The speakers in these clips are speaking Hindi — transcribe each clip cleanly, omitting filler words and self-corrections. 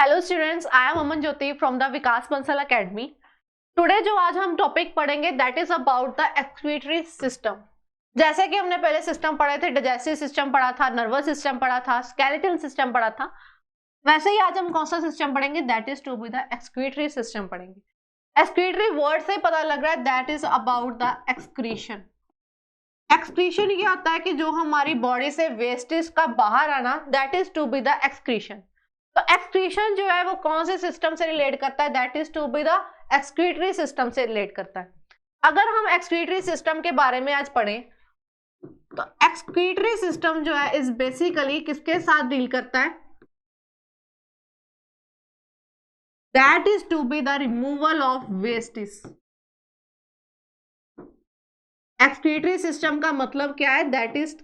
Hello students, I am Aman Jyoti from the Vikas Bansal academy. Today जो आज हम टॉपिक पढ़ेंगे that is about the excretory system. जैसे कि हमने पहले सिस्टम पढ़े थे, डाइजेस्टिव सिस्टम पढ़ा था, नर्वस सिस्टम पढ़ा था, स्केलेटल सिस्टम पढ़ा था, वैसे ही आज हम कौन सा सिस्टम पढ़ेंगे that is to be the excretory system पढ़ेंगे। एक्सक्रीटरी वर्ड से पता लग रहा है that is about the excretion. Excretion ये होता है कि जो हमारी बॉडी से वेस्टेज का बाहर आना, that is to be the excretion. तो एक्सक्रीशन जो है वो कौन से सिस्टम से रिलेट करता है, that is to be the excretory system से रिलेट करता है। अगर हम एक्सक्रीटरी सिस्टम के बारे में आज पढ़ें तो एक्सक्रीटरी सिस्टम जो है इस बेसिकली किसके साथ डील करता है, that is to be the removal of wastage. Excretory system का मतलब क्या है, that is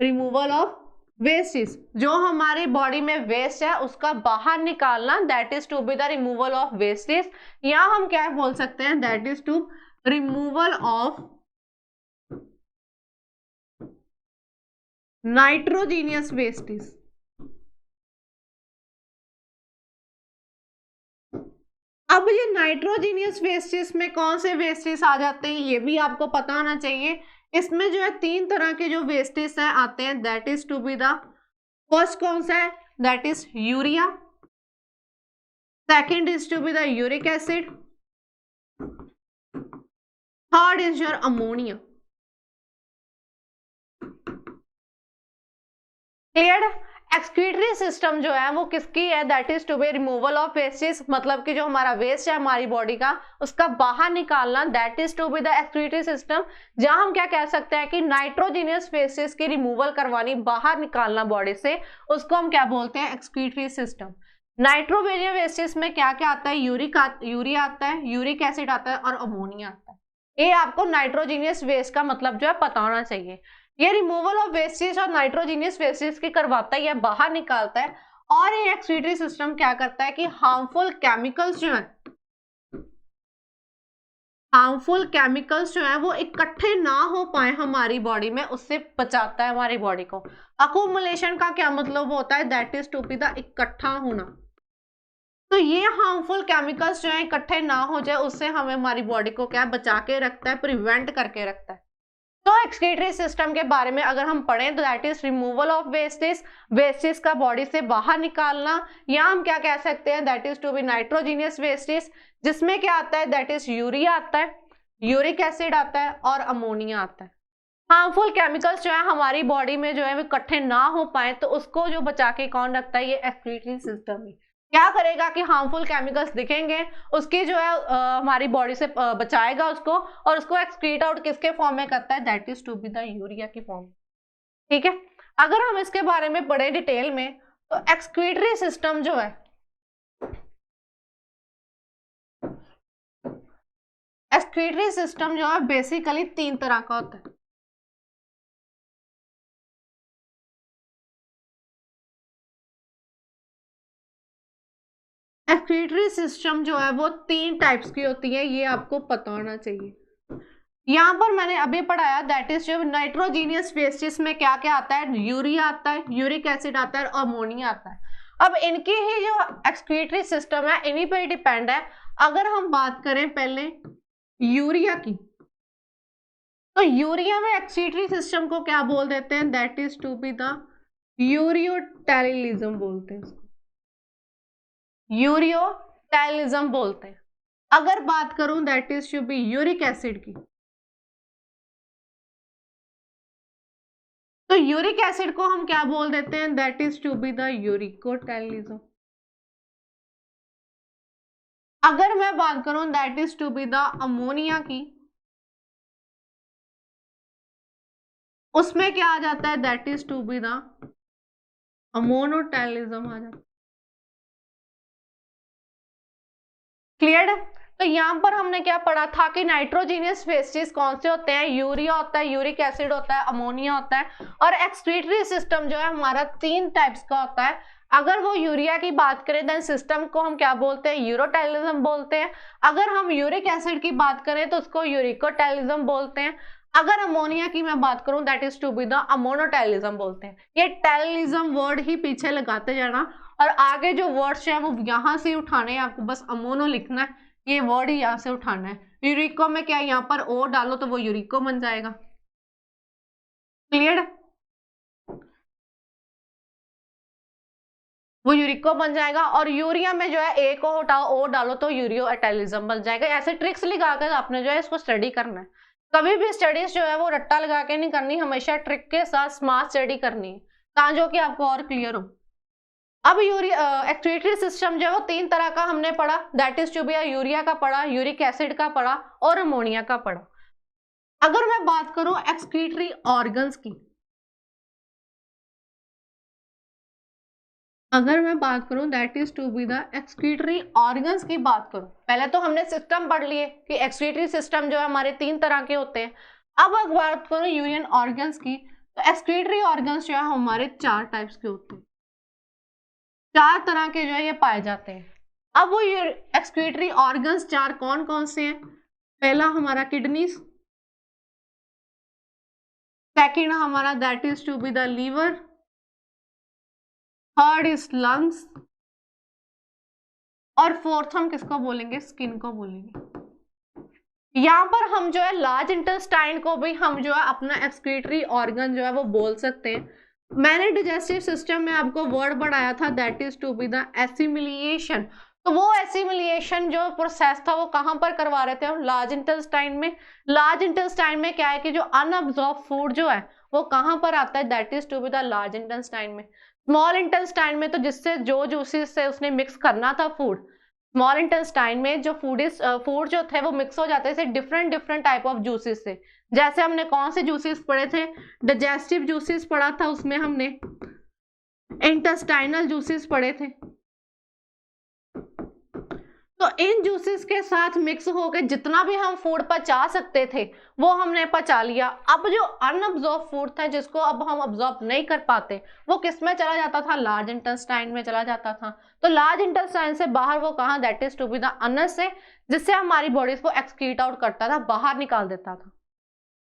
removal of wastage. जो हमारी बॉडी में वेस्ट है उसका बाहर निकालना, that is to be the removal of wastage. या हम क्या बोल सकते हैं, that is to removal of nitrogenous wastage. अब ये नाइट्रोजीनियस वेस्टेज में कौन से वेस्टेज आ जाते हैं ये भी आपको पता होना चाहिए। इसमें जो है तीन तरह के जो वेस्टेज है आते हैं, that is to be the first कौन सा है, that is urea, second is to be the uric acid, third is your ammonia. Clear. Excretory system जो है वो किसकी है, that is to be removal of wastage, मतलब कि जो हमारा वेस्ट है हमारी बॉडी का उसका बाहर निकालना, that is to be the excretory system. जहां हम क्या कह सकते हैं कि नाइट्रोजीनियस वेस्टेज की रिमूवल करवानी, बाहर निकालना बॉडी से, उसको हम क्या बोलते हैं, एक्सक्रीटरी सिस्टम। नाइट्रोजीनियस वेस्टेज में क्या क्या आता है, यूरिया आता है, यूरिक एसिड आता है और अमोनिया आता है। ये आपको नाइट्रोजीनियस वेस्ट का मतलब जो है पता होना चाहिए। ये रिमूवल ऑफ वेस्टेज और नाइट्रोजीनियस वेस्टेज की करवाता है या बाहर निकालता है। और ये एक्सक्रीटरी सिस्टम क्या करता है कि हार्मफुल केमिकल्स जो है वो इकट्ठे ना हो पाए हमारी बॉडी में, उससे बचाता है हमारी बॉडी को। अकुमुलेशन का क्या मतलब होता है, that is to be the इकट्ठा होना। तो ये हार्मफुल केमिकल्स जो है इकट्ठे ना हो जाए, उससे हमें हमारी बॉडी को क्या बचा के रखता है, प्रिवेंट करके रखता है। तो एक्सक्रीटरी सिस्टम के बारे में अगर हम पढ़ें तो that is removal of wastage का बॉडी से बाहर निकालना, या हम क्या कह सकते हैं, that is to be nitrogenous wastage, जिसमें क्या आता है, दैट इज यूरिया आता है, यूरिक एसिड आता है और अमोनिया आता है। हार्मफुल केमिकल्स जो है हमारी बॉडी में जो है वो इकट्ठे ना हो पाए, तो उसको जो बचा के कौन रखता है, ये एक्सक्रीटरी सिस्टम ही क्या करेगा कि हार्मफुल केमिकल्स दिखेंगे उसकी जो है हमारी बॉडी से बचाएगा उसको, और उसको एक्सक्रीट आउट किसके फॉर्म में करता है, that is to be the urea की फॉर्म में। ठीक है। अगर हम इसके बारे में पढ़े डिटेल में तो एक्सक्रीटरी सिस्टम जो है, एक्सक्रीटरी सिस्टम जो है बेसिकली तीन तरह का होता है। एक्सक्रीटरी सिस्टम जो है वो तीन टाइप्स की होती है, ये आपको पता होना चाहिए। यहाँ पर मैंने अभी पढ़ाया दैट इज जो नाइट्रोजीनियस वेस्टेज में क्या क्या आता है, यूरिया आता है, यूरिक एसिड आता है और अमोनिया आता है। अब इनकी ही जो एक्सक्रीटरी सिस्टम है इन्हीं पर डिपेंड है। अगर हम बात करें पहले यूरिया की, तो यूरिया में एक्सक्रीटरी सिस्टम को क्या बोल देते हैं, that is to be the ureotelism बोलते हैं, यूरियोटैलिज्म बोलते हैं। अगर बात करूं that is to be uric acid की, तो यूरिक एसिड को हम क्या बोल देते हैं, that is to be the uricotelism. अगर मैं बात करूं that is to be the ammonia की, उसमें क्या आ जाता है, that is to be the ammonotelism आ जाता है। क्लियर। तो यहां पर हमने क्या पढ़ा था कि नाइट्रोजीनियस वेस्टेज कौन से होते हैं, यूरिया होता है, यूरिक एसिड होता है, अमोनिया होता है। और एक्सक्रीटरी सिस्टम जो है हमारा तीन टाइप्स का होता है। अगर वो यूरिया की बात करें देन सिस्टम को हम क्या बोलते हैं, यूरोटैलिज्म बोलते हैं। अगर हम यूरिक एसिड की बात करें तो उसको यूरिकोटैलिज्म बोलते हैं। अगर अमोनिया की मैं बात करूं that is to be the ammonotelism बोलते हैं। ये टैलिज्म वर्ड ही पीछे लगाते जाना और आगे जो वर्ड्स है वो यहाँ से उठाने हैं, आपको बस अमोनो लिखना है, ये वर्ड ही यहाँ से उठाना है। यूरिको में क्या, यहाँ पर ओ डालो तो वो यूरिको बन जाएगा। क्लियर, वो यूरिको बन जाएगा। और यूरिया में जो है ए को हटाओ, ओ डालो तो यूरियो एटाइलिज्म बन जाएगा। ऐसे ट्रिक्स लगाकर आपने जो है इसको स्टडी करना है। कभी भी स्टडीज जो है वो रट्टा लगा के नहीं करनी, हमेशा ट्रिक के साथ स्मार्ट स्टडी करनी है, ताकि कि आपको और क्लियर हो। अब एक्सक्रीटरी सिस्टम जो है वो 3 तरह का हमने पढ़ा, that is to be urea का पढ़ा, यूरिक एसिड का पढ़ा और अमोनिया का पढ़ा। अगर मैं बात करूं एक्सक्रीटरी ऑर्गन्स की, अगर मैं बात करूं that is to be the excretory organs की बात करूं, पहले तो हमने सिस्टम पढ़ लिए कि एक्सक्रीटरी सिस्टम जो है हमारे 3 तरह के होते हैं। अब अगर बात करूं यूरियन ऑर्गन्स की, तो एक्सक्रीटरी ऑर्गन्स जो है हमारे 4 टाइप्स के होते हैं, 4 तरह के जो है ये पाए जाते हैं। अब वो ये एक्सक्रीटरी ऑर्गन्स 4 कौन कौन से हैं? पहला हमारा किडनीज, सेकंड हमारा that is to be the liver, third is lungs, और फोर्थ हम किसको बोलेंगे? स्किन को बोलेंगे। यहाँ पर हम जो है लार्ज इंटेस्टाइन को भी हम जो है अपना एक्सक्रीटरी ऑर्गन जो है वो बोल सकते हैं। मैंने डाइजेस्टिव सिस्टम में आपको वर्ड बढ़ाया था that is to be the assimilation. तो वो एसिमिलिएशन जो प्रोसेस था वो कहां पर करवा रहे थे हम? लार्ज इंटेस्टाइन में। लार्ज इंटेस्टाइन में क्या है कि जो अनअब्सॉर्ब फूड जो है वो कहां पर आता है? That is to be the large intestine में। स्मॉल इंटेस्टाइन में तो जिससे जो जूसेस से उसने मिक्स करना था फूड, स्मॉल इंटेस्टाइन में जो फूड जो थे वो मिक्स हो जाते थे different different type of juices से। जैसे हमने कौन से जूसेस पढ़े थे? डाइजेस्टिव जूसेस पढ़ा था, उसमें हमने इंटेस्टाइनल जूसेस पढ़े थे। तो इन जूसेस के साथ मिक्स होकर जितना भी हम फूड पचा सकते थे वो हमने पचा लिया। अब जो अनअब्सॉर्ब फूड था जिसको अब हम अब्सॉर्ब नहीं कर पाते वो किस में चला जाता था? लार्ज इंटेस्टाइन में चला जाता था। तो लार्ज इंटेस्टाइन से बाहर वो कहाँ? That is to be the anus से, जिससे हमारी बॉडी को एक्सक्रीट आउट करता था, बाहर निकाल देता था।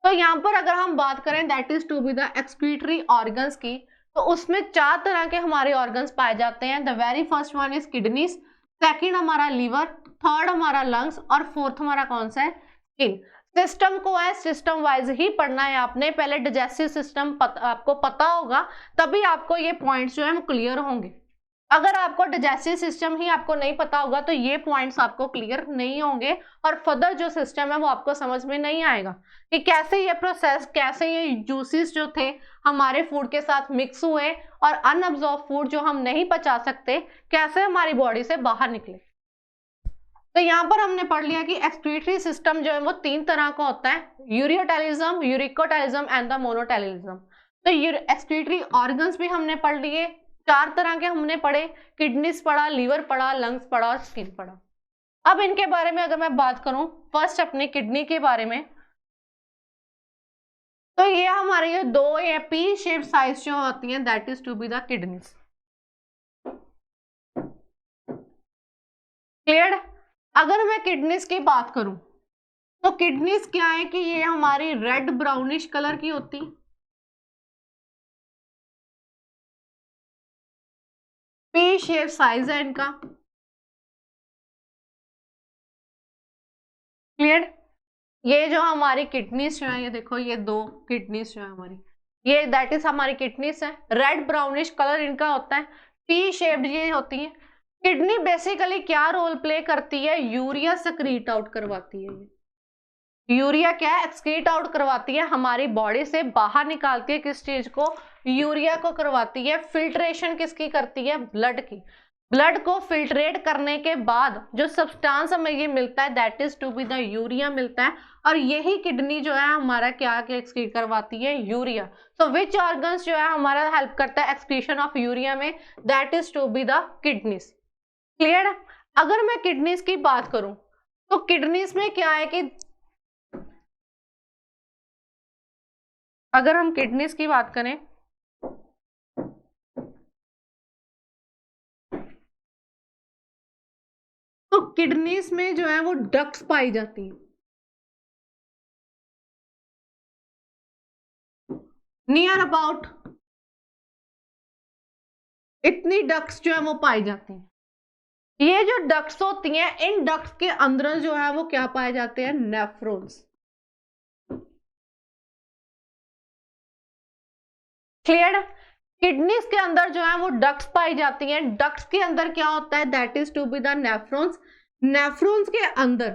तो यहाँ पर अगर हम बात करें that is to be the excretory organs की, तो उसमें 4 तरह के हमारे ऑर्गन्स पाए जाते हैं। The very first one is kidneys, second हमारा लीवर, थर्ड हमारा लंग्स और फोर्थ हमारा कौन सा है? स्किन। सिस्टम को है सिस्टम वाइज ही पढ़ना है आपने, पहले डाइजेस्टिव सिस्टम आपको पता होगा तभी आपको ये पॉइंट्स जो है वो क्लियर होंगे। अगर आपको डाइजेस्टिव सिस्टम ही आपको नहीं पता होगा तो ये पॉइंट्स आपको क्लियर नहीं होंगे और फर्दर जो सिस्टम है वो आपको समझ में नहीं आएगा कि कैसे ये प्रोसेस, कैसे ये जूसेस जो थे हमारे फूड के साथ मिक्स हुए और अनअब्सॉर्ब फूड जो हम नहीं पचा सकते कैसे हमारी बॉडी से बाहर निकले। तो यहाँ पर हमने पढ़ लिया कि एक्सक्रीटरी सिस्टम जो है वो 3 तरह का होता है, यूरियोटेलिज्म, यूरिकोटेलिज्म एंड द मोनोटेलिज्म। तो एक्सक्रीटरी ऑर्गन्स भी हमने पढ़ लिए, 4 तरह के हमने पढ़े, किडनीज पढ़ा, लीवर पढ़ा, लंग्स पढ़ा और स्किन पढ़ा। अब इनके बारे में अगर मैं बात करूं फर्स्ट अपने किडनी के बारे में, तो ये हमारे ये 2 या पी शेप साइज जो होती हैं that is to be the kidneys. Clear? अगर मैं किडनीज की बात करूं तो किडनीज क्या है कि ये हमारी रेड ब्राउनिश कलर की होती, पी शेप साइज है इनका। क्लियर? ये जो हमारी किडनीज जो है, ये देखो ये 2 किडनीज जो है हमारी, ये दैट इज हमारी किडनीज है, रेड ब्राउनिश कलर इनका होता है, पी शेप्ड ये होती है। किडनी बेसिकली क्या रोल प्ले करती है? यूरिया सक्रीट आउट करवाती है। यूरिया क्या एक्सक्रीट आउट करवाती है, हमारी बॉडी से बाहर निकालती है। किस चीज को? यूरिया को करवाती है। फिल्ट्रेशन किसकी करती है? ब्लड की। ब्लड को फिल्ट्रेट करने के बाद जो सब्सटेंस हमें ये मिलता है that is to be the urea मिलता है, और यही किडनी जो है हमारा क्या एक्सक्रीट करवाती है? यूरिया। सो विच ऑर्गन्स जो है हमारा हेल्प करता है एक्सक्रीशन ऑफ यूरिया में? That is to be the kidneys. Clear? अगर मैं किडनीज की बात करूं तो किडनीज में क्या है कि अगर हम किडनीज की बात करें तो किडनीज में जो है वो डक्ट्स पाई जाती है नियर अबाउट इतनी डक्ट्स जो है वो पाई जाती हैं। ये जो डक्ट्स होती हैं, इन डक्ट्स के अंदर जो है वो क्या पाए जाते हैं, नेफ्रॉन्स। क्लियर। किडनीज के अंदर जो है वो डक्ट्स पाई जाती हैं। डक्ट्स के अंदर क्या होता है, that is to be the nephrons. Nephrons के अंदर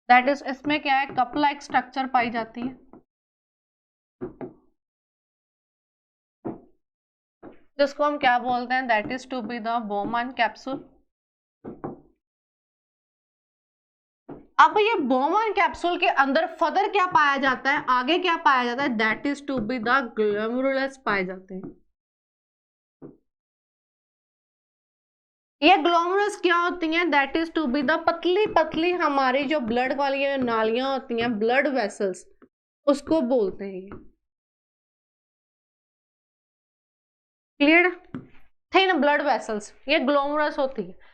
दैट इज, इसमें क्या है, कप लाइक स्ट्रक्चर पाई जाती है, जिसको हम क्या बोलते हैं, that is to be the Bowman capsule. अब ये बोमन कैप्सूल के अंदर फर्दर क्या पाया जाता है, आगे क्या पाया जाता है, that is to be the glomerulus पाए जाते हैं। ये ग्लोमेरुलस क्या होती हैं, that is to be the पतली पतली हमारी जो ब्लड वाली नालियां होती हैं, ब्लड वेसल्स, उसको बोलते हैं ये। क्लियर। थिन ब्लड वेसल्स, ये ग्लोमेरुलस होती है।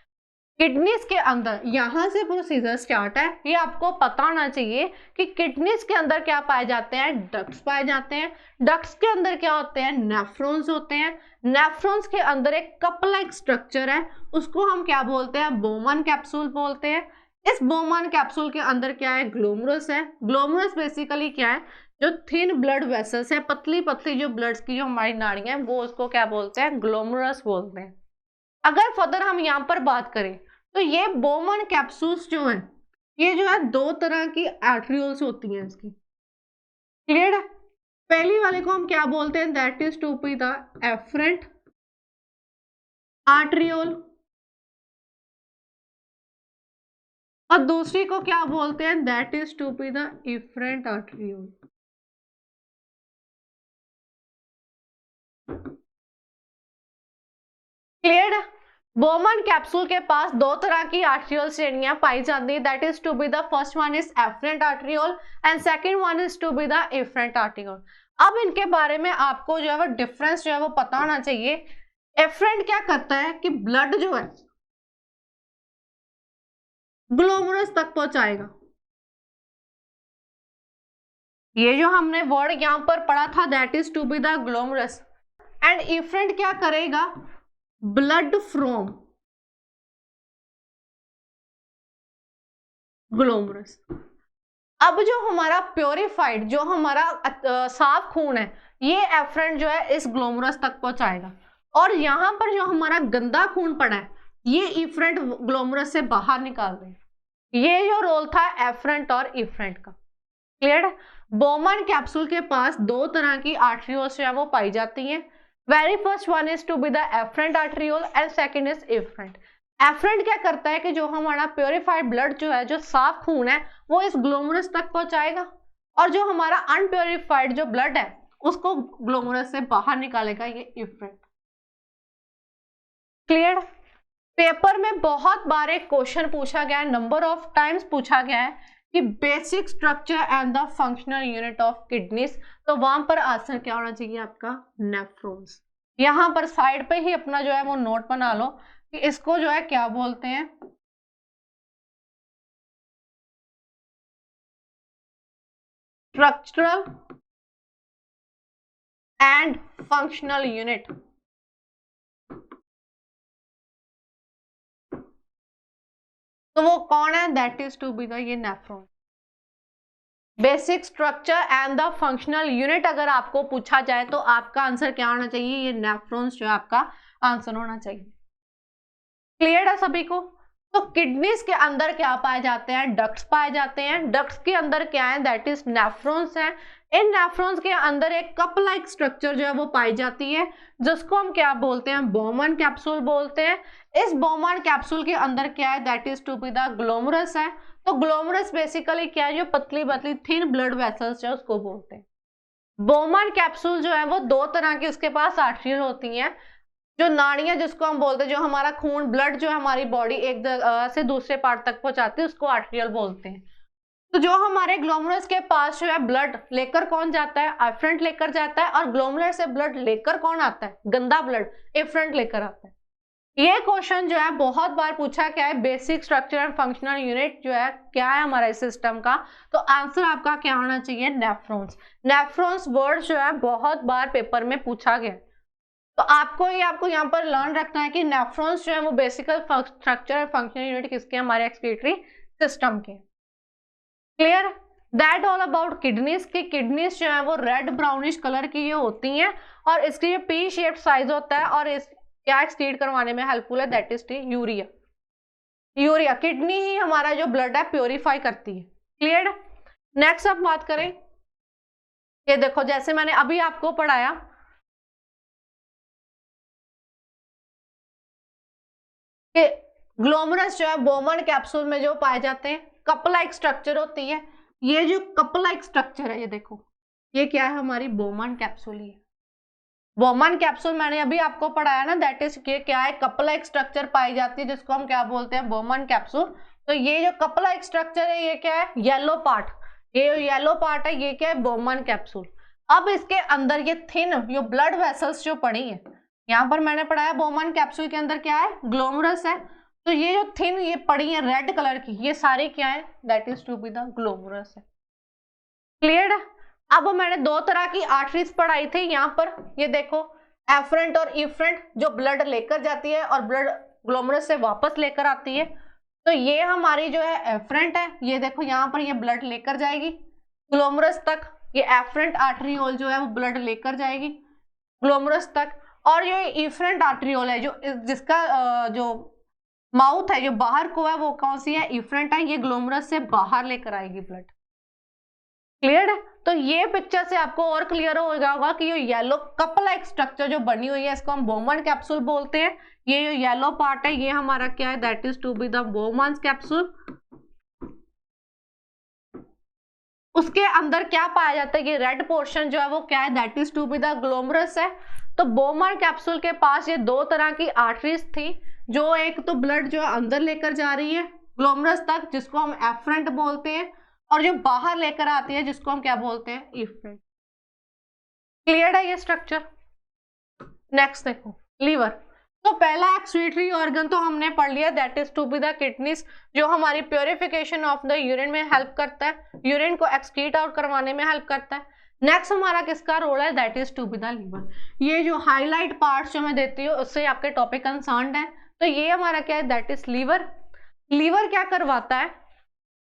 किडनीज के अंदर यहां से प्रोसीजर स्टार्ट है। ये आपको पता होना चाहिए कि किडनीज के अंदर क्या पाए जाते हैं, डक्ट्स पाए जाते हैं। डक्ट्स के अंदर क्या होते हैं, नेफ्रॉन्स होते हैं। नेफ्रॉन्स के अंदर एक कप लाइक स्ट्रक्चर है, उसको हम क्या बोलते हैं, बोमन कैप्सूल बोलते हैं। इस बोमन कैप्सूल के अंदर क्या है, ग्लोमेरुलस है। ग्लोमेरुलस बेसिकली क्या है, जो थिन ब्लड वेसल्स है, पतली पतली जो ब्लड की जो हमारी नाड़ियां हैं, वो उसको क्या बोलते हैं, ग्लोमेरुलस बोलते हैं। अगर फर्दर हम यहाँ पर बात करें तो ये बोमन कैप्सूल्स जो है, ये जो है दो तरह की आर्टरियोल्स होती हैं इसकी। क्लियर है। पहली वाले को हम क्या बोलते हैं, that is to be the afferent arteriole, और दूसरी को क्या बोलते हैं, that is to be the efferent arteriole. Clear है। बोमन कैप्सूल के पास दो तरह की आर्टरियल श्रेणियां पाई जाती है, that is to be the first one is afferent arteriole and second one is to be the efferent arteriole. अब इनके बारे में आपको जो है वो डिफरेंस जो है वो पता होना चाहिए। एफरेंट क्या करता है कि ब्लड जो है ग्लोमेरुलस तक पहुंचाएगा। ये जो हमने वर्ड यहां पर पढ़ा था, that is to be the glomerulus. And efferent क्या करेगा, ब्लड फ्रॉम ग्लोमेरुलस। अब जो हमारा प्योरीफाइड, जो हमारा साफ खून है, ये एफरेंट जो है इस ग्लोमेरुलस तक पहुंचाएगा, और यहां पर जो हमारा गंदा खून पड़ा है, ये इफरेंट ग्लोमेरुलस से बाहर निकाल दें। ये जो रोल था एफरेंट और इफरेंट का। क्लियर है। बोमन कैप्सूल के पास दो तरह की आर्टरियोल्स जो है वो पाई जाती हैं। Very first one is to be the afferent arteriole and second is efferent. Efferent क्या करता है कि जो हमारा प्योरीफाइड ब्लड जो है, जो साफ खून है, वो इस ग्लोमेरुलस तक पहुंचाएगा, और जो हमारा अनप्योरीफाइड जो ब्लड है, उसको ग्लोमेरुलस से बाहर निकालेगा ये इफरेंट। क्लियर। पेपर में बहुत बार एक क्वेश्चन पूछा गया है, नंबर ऑफ टाइम्स पूछा गया है कि basic structure and the functional unit of kidneys, तो वहां पर आंसर क्या होना चाहिए आपका, नेफ्रॉन्स। यहां पर साइड पे ही अपना जो है वो नोट बना लो कि इसको जो है क्या बोलते हैं, स्ट्रक्चरल एंड फंक्शनल यूनिट। तो वो कौन है, that is to be the ये nephron. Basic structure and the functional unit अगर आपको पूछा जाए तो आपका आंसर क्या होना चाहिए, ये नेफ्रॉन्स जो है आपका आंसर होना चाहिए। क्लियर है सभी को। तो किडनीज के अंदर क्या पाए जाते हैं, डक्ट्स पाए जाते हैं। डक्ट्स के अंदर क्या है, दैट इज नेफ्रॉन्स है। इन नेफ्रॉन्स के अंदर एक कप लाइक स्ट्रक्चर जो है वो पाई जाती है, जिसको हम क्या बोलते हैं, बोमन कैप्सूल बोलते हैं। इस बोमन कैप्सूल के अंदर क्या है, that is to be the glomerulus है। तो ग्लोमेरुलस बेसिकली क्या है, जो पतली पतली थिन ब्लड वेसल्स है उसको बोलते हैं। बोमन कैप्सूल जो है वो दो तरह की उसके पास आर्टरियल होती हैं, जो नाड़ियां जिसको हम बोलते हैं, जो हमारा खून ब्लड जो है हमारी बॉडी एक जगह से दूसरे पार्ट तक पहुंचाती है, उसको आर्टरियल बोलते हैं। तो जो हमारे ग्लोमेरुलस के पास जो है ब्लड लेकर कौन जाता है, एफरेंट लेकर जाता है, और ग्लोमेरुलस से ब्लड लेकर कौन आता है, गंदा ब्लड, एफरेंट लेकर आता है। ये क्वेश्चन जो है बहुत बार पूछा गया है, basic structure and functional unit जो है क्या है हमारा इस सिस्टम का, तो आंसर आपका क्या होना चाहिए, नेफ्रॉन्स। नेफ्रॉन्स वर्ड जो है बहुत बार पेपर में पूछा गया। तो आपको यहाँ पर लर्न रखना है कि नेफ्रॉन्स जो है वो बेसिकल स्ट्रक्चर और फंक्शनल यूनिट किसके, हमारे एक्सक्रीटरी सिस्टम के। Clear? That all about kidneys की किडनीज जो है वो रेड ब्राउनिश कलर की ये होती हैं और इसकी जो पी शेप्ड साइज होता है और इस क्या एक्सक्रीट करवाने में हेल्पफुल है, that is urea. Urea kidney ही हमारा जो ब्लड है प्योरीफाई करती है। क्लियर? नेक्स्ट अब बात करें, ये देखो जैसे मैंने अभी आपको पढ़ाया कि ग्लोमरस जो है बोमन कैप्सूल में जो पाए जाते हैं, कप लाइक स्ट्रक्चर होती है। ये जो कप लाइक स्ट्रक्चर है, ये देखो ये क्या है, हमारी बोमन कैप्सूल ही है। बोमन कैप्सूल मैंने अभी आपको पढ़ाया ना, दैट इज क्या है, कप लाइक स्ट्रक्चर पाई जाती है जिसको हम क्या बोलते हैं, बोमन कैप्सूल। तो ये जो कप लाइक स्ट्रक्चर है ये क्या है, येलो पार्ट, ये येलो पार्ट है ये क्या है, बोमन कैप्सूल। अब इसके अंदर ये थिन जो ब्लड वेसल्स जो पड़ी है, यहाँ पर मैंने पढ़ाया बोमन कैप्सूल के अंदर क्या है, ग्लोमरस है। तो ये जो थिन ये पड़ी है रेड कलर की, ये सारी क्या है, that is to be the glomerulus है। क्लियर है? अब मैंने दो तरह की आर्टरीज पढ़ाई थी यहाँ पर, ये देखो एफरेंट और इफरेंट, जो ब्लड लेकर जाती है और ब्लड ग्लोमरस से वापस लेकर आती है। तो ये हमारी जो है एफरेंट है, ये देखो यहाँ पर ये ब्लड लेकर जाएगी ग्लोमरस तक, ये एफरेंट आर्टरीओल जो है वो ब्लड लेकर जाएगी ग्लोमरस तक। और जो इफरेंट आर्टरीओल है जो जिसका जो माउथ है जो बाहर को है वो कौन सी है, इफरेंट है, ये ग्लोमरस से बाहर लेकर आएगी ब्लड। क्लियर है? तो ये पिक्चर से आपको और क्लियर हो गया होगा कि ये येलो कप लाइक स्ट्रक्चर जो बनी हुई है इसको हम बोमन कैप्सूल बोलते हैं। ये जो येलो पार्ट है ये हमारा क्या है, that is to be the Bowman capsule. उसके अंदर क्या पाया जाता है, ये रेड पोर्शन जो है वो क्या है, that is to be the glomerulus है। तो बोमन कैप्सूल के पास ये दो तरह की आर्टरीज थी, जो एक तो ब्लड जो अंदर लेकर जा रही है ग्लोमरस तक जिसको हम एफरेंट बोलते हैं, और जो बाहर लेकर आती है जिसको हम क्या बोलते हैं, इफरेंट। क्लियर है ये स्ट्रक्चर? नेक्स्ट देखो लीवर। तो पहला एक्सक्रीटरी ऑर्गन तो हमने पढ़ लिया, that is to be the kidneys, जो हमारी प्योरिफिकेशन ऑफ द यूरिन में हेल्प करता है, यूरिन को एक्सक्रीट आउट करवाने में हेल्प करता है। नेक्स्ट हमारा किसका रोल है, that is to be the liver. ये जो हाईलाइट पार्ट्स जो मैं देती हूँ उससे आपके टॉपिक कंसर्न्ड है, तो ये हमारा क्या है, दैट इज लीवर। लीवर क्या करवाता है,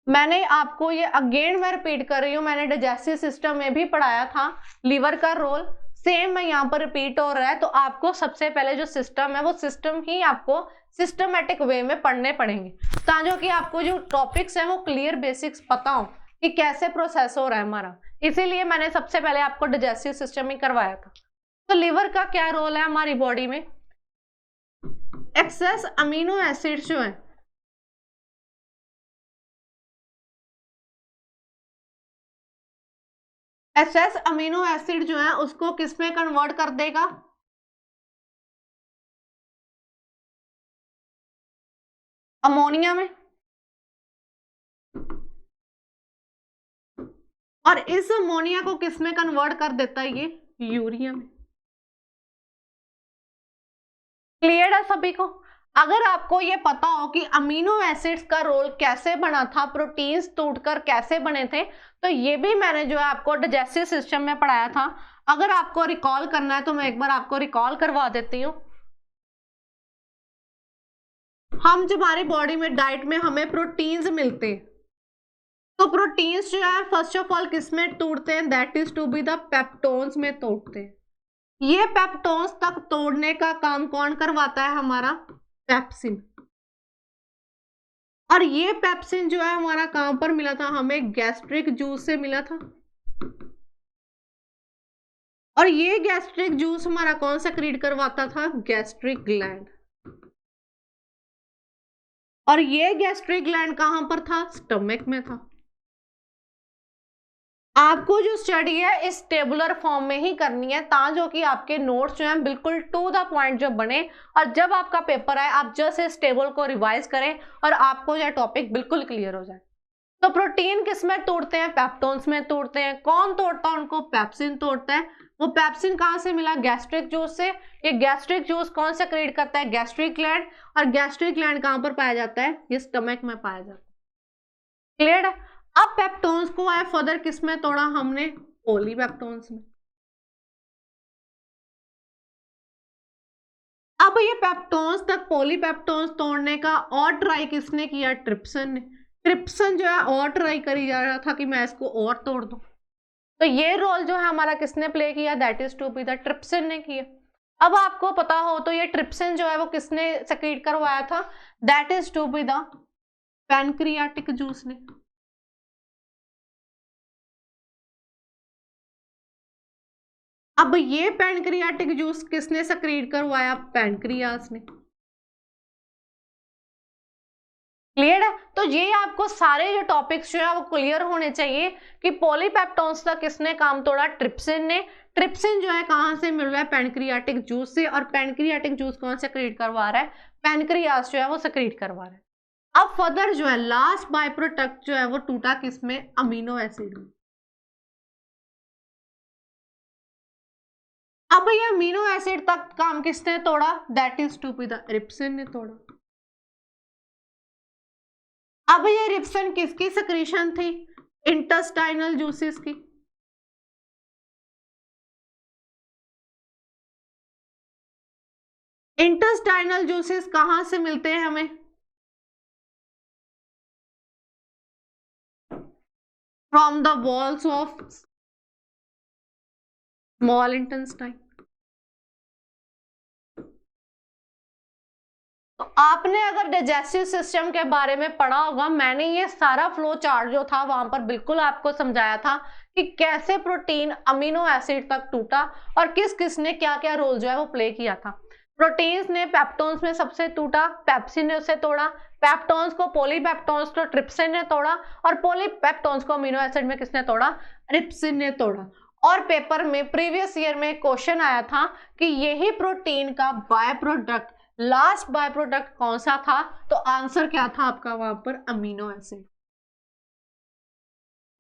मैंने आपको ये अगेन मैं रिपीट कर रही हूँ, मैंने डाइजेस्टिव सिस्टम में भी पढ़ाया था लीवर का रोल, सेम मैं यहाँ पर रिपीट हो रहा है। तो आपको सबसे पहले जो सिस्टम है वो सिस्टम ही आपको सिस्टमेटिक वे में पढ़ने पड़ेंगे, ताकि कि आपको जो टॉपिक्स हैं वो क्लियर बेसिक्स पता हो कि कैसे प्रोसेस हो रहा है हमारा। इसीलिए मैंने सबसे पहले आपको डाइजेस्टिव सिस्टम ही करवाया था। तो लीवर का क्या रोल है हमारी बॉडी में, एक्सेस अमीनो एसिड्स जो है एक्सेस अमीनो एसिड जो है उसको किस में कन्वर्ट कर देगा, अमोनिया में, और इस अमोनिया को किस में कन्वर्ट कर देता है, ये यूरिया में। क्लियर है सभी को? अगर आपको ये पता हो कि अमीनो एसिड्स का रोल कैसे बना था, प्रोटीन्स टूटकर कैसे बने थे, तो ये भी मैंने जो है आपको डाइजेस्टिव सिस्टम में पढ़ाया था। अगर आपको रिकॉल करना है तो मैं एक बार आपको रिकॉल करवा देती हूँ। हम जो हमारी बॉडी में डाइट में हमें प्रोटीन्स मिलते हैं, तो प्रोटीन्स जो है फर्स्ट ऑफ ऑल किस में टूटते हैं, that is to be the peptones में तोड़ते हैं। ये पेप्टोन्स तक तोड़ने का काम कौन करवाता है, हमारा पेप्सिन। और ये पेप्सिन जो है हमारा कहां पर मिला था, हमें गैस्ट्रिक जूस से मिला था। और ये गैस्ट्रिक जूस हमारा कौन सा क्रिएट करवाता था, गैस्ट्रिक ग्लैंड। और ये गैस्ट्रिक ग्लैंड कहां पर था, स्टमक में था। आपको जो स्टडी है इस टेबुलर फॉर्म में ही करनी है, ताकि कि आपके नोट्स जो हैं बिल्कुल टू द पॉइंट जो बने, और जब आपका पेपर आए आप जस्ट इस टेबल को रिवाइज करें और आपको यह टॉपिक बिल्कुल क्लियर हो जाए। तो प्रोटीन किस में तोड़ते हैं, पेप्टोन्स में तोड़ते हैं। कौन तोड़ता है उनको, पेप्सिन तोड़ता है। वो पेप्सिन कहां से मिला, गैस्ट्रिक जूस से। ये गैस्ट्रिक जूस कौन सा क्रिएट करता है, गैस्ट्रिक ग्लैंड। और गैस्ट्रिक ग्लैंड कहां पर पाया जाता है, ये स्टमक में पाया जाता है। क्लियर है? अब पेप्टोन्स को है फर्दर किस में तोड़ा हमने, पॉलीपेप्टोन्स में। अब ये पेप्टोन्स तक पॉलीपेप्टोन्स तोड़ने का और ट्राई किसने किया? ट्रिप्सन ने। ट्रिप्सन जो है और ट्राई करी जा रहा था कि मैं इसको और तोड़ दूं। तो ये रोल जो है हमारा किसने प्ले किया? That is to be the trypsin ने किया। अब आपको पता हो तो ये ट्रिप्सन जो है वो किसने सेक्रीट करवाया था? That is to be the pancreatic juice ने। अब ये पैनक्रियाटिक जूस किसने सेक्रीट करवाया? पैनक्रियास ने। क्लियर है? तो ये आपको सारे जो टॉपिक्स जो है वो क्लियर होने चाहिए कि पॉलीपेप्टोन्स का किसने काम तोड़ा? ट्रिप्सिन ने। ट्रिप्सिन जो है कहां से मिल रहा है? पैनक्रियाटिक जूस से। और पैनक्रियाटिक जूस कौन सेक्रीट करवा रहा है? पैनक्रियास जो है वो सेक्रीट करवा रहा है। अब फर्दर जो है लास्ट बाय प्रोडक्ट जो है वो टूटा किसमें? अमीनो एसिड में। अब ये अमीनो एसिड तक काम किसने तोड़ा? That is to be the trypsin ने तोड़ा। अब ये रिप्सिन किसकी सेक्रीशन थी? इंटेस्टाइनल जूसेस की। इंटेस्टाइनल जूसेस कहां से मिलते हैं हमें? From the walls of small intestine. तो आपने अगर डाइजेस्टिव सिस्टम के बारे में पढ़ा होगा, मैंने ये सारा फ्लो चार्ट जो था वहां पर बिल्कुल आपको समझाया था कि कैसे प्रोटीन अमीनो एसिड तक टूटा और किस किस ने क्या क्या रोल जो है वो प्ले किया था। प्रोटीन्स ने पेप्टोन्स में सबसे टूटा, पेप्सिन ने उसे तोड़ा, पेप्टोन्स को पॉलीपेप्टोन्स को ट्रिप्सिन ने तोड़ा और पॉलीपेप्टोन्स को अमीनो एसिड में किसने तोड़ा? रिप्सिन ने तोड़ा। और पेपर में प्रीवियस ईयर में क्वेश्चन आया था कि यही प्रोटीन का by product, last by product कौन सा था? तो आंसर क्या था आपका वहां पर? Amino acid.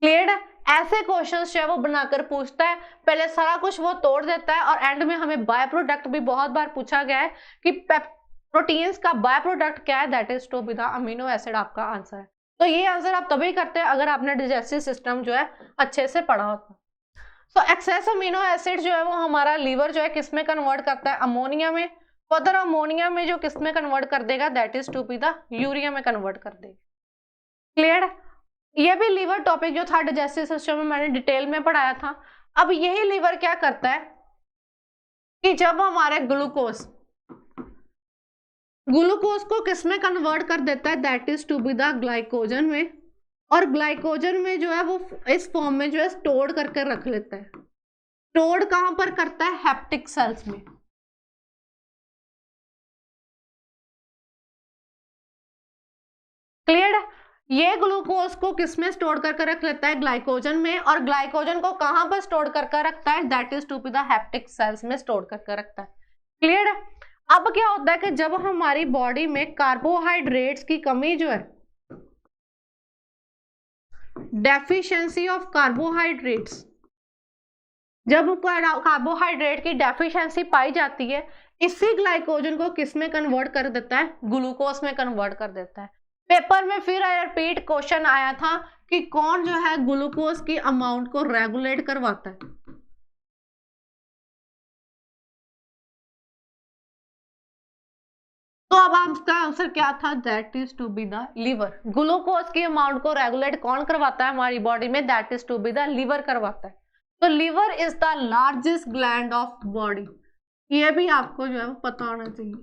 क्लियर है? ऐसे क्वेश्चंस जो है वो बनाकर पूछता है, पहले सारा कुछ वो तोड़ देता है और एंड में हमें बाय प्रोडक्ट भी बहुत बार पूछा गया है कि प्रोटीन्स का बाय प्रोडक्ट क्या है? That is to be the amino acid आपका आंसर है। तो ये आंसर आप तभी करते हैं अगर आपने डाइजेस्टिव सिस्टम जो है अच्छे से पढ़ा होता। सो एक्सेस अमीनो एसिड जो है वो हमारा लीवर जो है किसमें कन्वर्ट करता है? अमोनिया में। फर्दर अमोनिया में जो किसमें कन्वर्ट कर देगा? That is to be the urea में कन्वर्ट कर देगा। क्लियर है? ये भी लीवर टॉपिक जो था डाइजेस्टिव सिस्टम में मैंने डिटेल में पढ़ाया था। अब यही लीवर क्या करता है कि जब हमारे ग्लूकोज को किसमें कन्वर्ट कर देता है? That is to be the glycogen में। और ग्लाइकोजन में जो है वो इस फॉर्म में जो है स्टोर करके रख लेता है। स्टोर कहां पर करता है? हेप्टिक सेल्स में। क्लियर है? ये ग्लूकोज को किसमें स्टोर करके रख लेता है? ग्लाइकोजन में। और ग्लाइकोजन को कहां पर स्टोर करके रखता है? That is to be the hepatic cells में स्टोर करके रखता है। क्लियर है? अब क्या होता है कि जब हमारी बॉडी में कार्बोहाइड्रेट्स की कमी जो है, डेफिशिएंसी ऑफ कार्बोहाइड्रेट्स, जब कार्बोहाइड्रेट की डेफिशिएंसी पाई जाती है, इसी ग्लाइकोजन को किसमें कन्वर्ट कर देता है? ग्लूकोज में कन्वर्ट कर देता है। पेपर में फिर रिपीट क्वेश्चन आया था कि कौन जो है ग्लूकोज की अमाउंट को रेगुलेट करवाता है? तो अब आपका आंसर क्या था? That is to be the liver. Glucose की अमाउंट को रेगुलेट कौन करवाता है हमारी बॉडी में? That is to be the liver करवाता है। तो liver is the largest gland of body. ये भी आपको जो है वो पता होना चाहिए।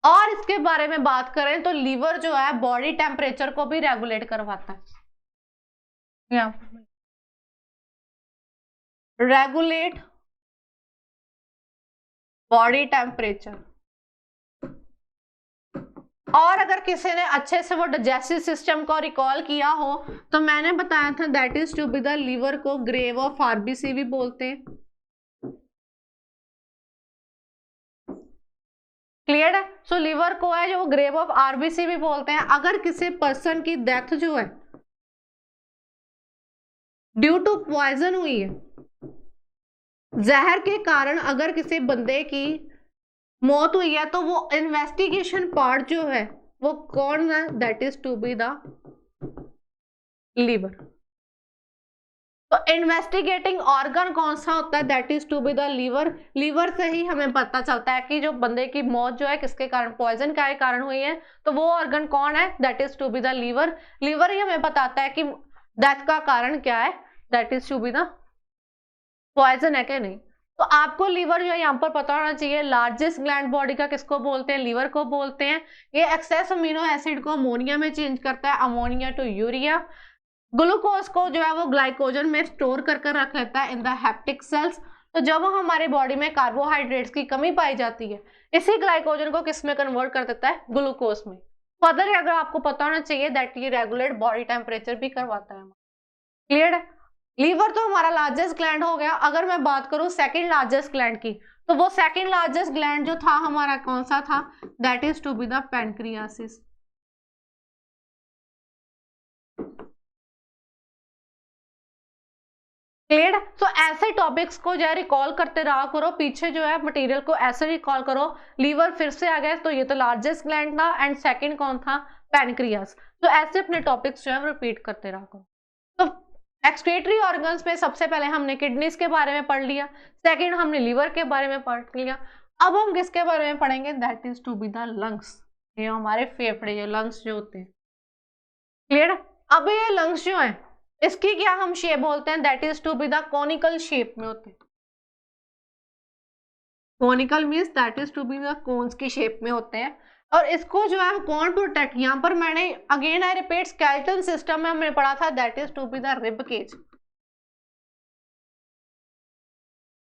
और इसके बारे में बात करें तो लीवर जो है बॉडी टेम्परेचर को भी रेगुलेट करवाता है। Regulate body temperature. और अगर किसी ने अच्छे से वो डाइजेस्टिव सिस्टम को रिकॉल किया हो तो मैंने बताया था that is to be the liver को ग्रेव ऑफ आरबीसी भी बोलते हैं। क्लियर है? सो लीवर को है जो ग्रेव ऑफ आरबीसी भी बोलते हैं। अगर किसी पर्सन की डेथ जो है ड्यू टू पॉइजन हुई है, जहर के कारण अगर किसी बंदे की मौत हुई है, तो वो इन्वेस्टिगेशन पार्ट जो है वो कौन है? That is to be the liver. तो इन्वेस्टिगेटिंग ऑर्गन कौन सा होता है, that is to be the liver. Liver से ही हमें पता चलता है कि जो बंदे की मौत जो है किसके कारण, पॉइजन के कारण हुई है, तो वो ऑर्गन कौन है, that is to be the liver. Liver ही हमें बताता है कि डेथ का कारण क्या है, that is to be the poison है कि नहीं। तो आपको लीवर जो है यहाँ पर पता होना चाहिए। लार्जेस्ट ग्लैंड बॉडी का किसको बोलते हैं, लीवर को बोलते हैं। ये एक्सेस अमीनो एसिड को अमोनिया में चेंज करता है, अमोनिया टू यूरिया। ग्लूकोज को जो है वो ग्लाइकोजन में स्टोर करके रख लेता है इन द हेप्टिक सेल्स। तो जब हमारे बॉडी में कार्बोहाइड्रेट्स की कमी पाई जाती है, इसी ग्लाइकोजन को किस में कन्वर्ट कर देता है, ग्लूकोज में। फर्दर अगर आपको पता होना चाहिए दैट ये रेगुलेट बॉडी टेम्परेचर भी करवाता है। क्लियर है। लीवर तो हमारा लार्जेस्ट ग्लैंड हो गया। अगर मैं बात करूं सेकंड लार्जेस्ट ग्लैंड की, तो वो सेकंड लार्जेस्ट ग्लैंड जो था हमारा कौन सा था, that is to be the pancreas. Clear. तो ऐसे टॉपिक्स को जो है रिकॉल करते रहा करो, पीछे जो है मटेरियल को ऐसे रिकॉल करो। लीवर फिर से आ गया, तो ये तो लार्जेस्ट ग्लैंड था, एंड सेकंड कौन था, पैनक्रियास। तो ऐसे अपने टॉपिक्स जो है रिपीट करते रहा करो। तो एक्सक्रीटरी ऑर्गन्स में सबसे पहले हमने किडनीज के बारे में पढ़ लिया, सेकंड हमने लीवर के बारे में पढ़ लिया। अब हम किसके बारे में पढ़ेंगे, that is to be the lungs. ये हमारे फेफड़े, ये लंग्स जो होते हैं। क्लियर। अब ये लंग्स जो है इसकी क्या हम शेप बोलते हैं, that is to be the conical shape में होते हैं। Conical means that is to be the cones की शेप में होते हैं। और इसको जो है कौन प्रोटेक्ट, यहाँ पर मैंने again I repeat skeleton system में हमने पढ़ा था, that is to be the rib cage.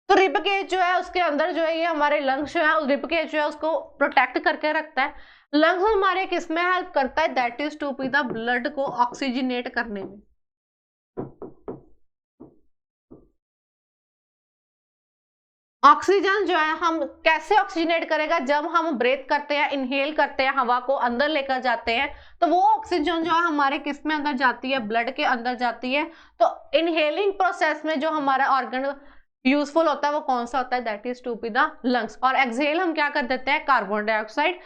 तो रिब केज जो है उसके अंदर जो है ये हमारे लंग्स जो है, उस रिब केज जो है उसको प्रोटेक्ट करके रखता है। लंग्स हमारे किस में हेल्प करता है, that is to be the blood को ऑक्सीजनेट करने में। ऑक्सीजन जो है हम कैसे ऑक्सीजनेट करेगा, जब हम ब्रेथ करते हैं, इनहेल करते हैं, हवा को अंदर लेकर जाते हैं, तो वो ऑक्सीजन जो है हमारे किस में अंदर जाती है, ब्लड के अंदर जाती है। तो इनहेलिंग प्रोसेस में जो हमारा ऑर्गन यूजफुल होता है वो कौन सा होता है, that is to be the lungs. और एक्सहेल हम क्या कर देते हैं, कार्बन डाइऑक्साइड।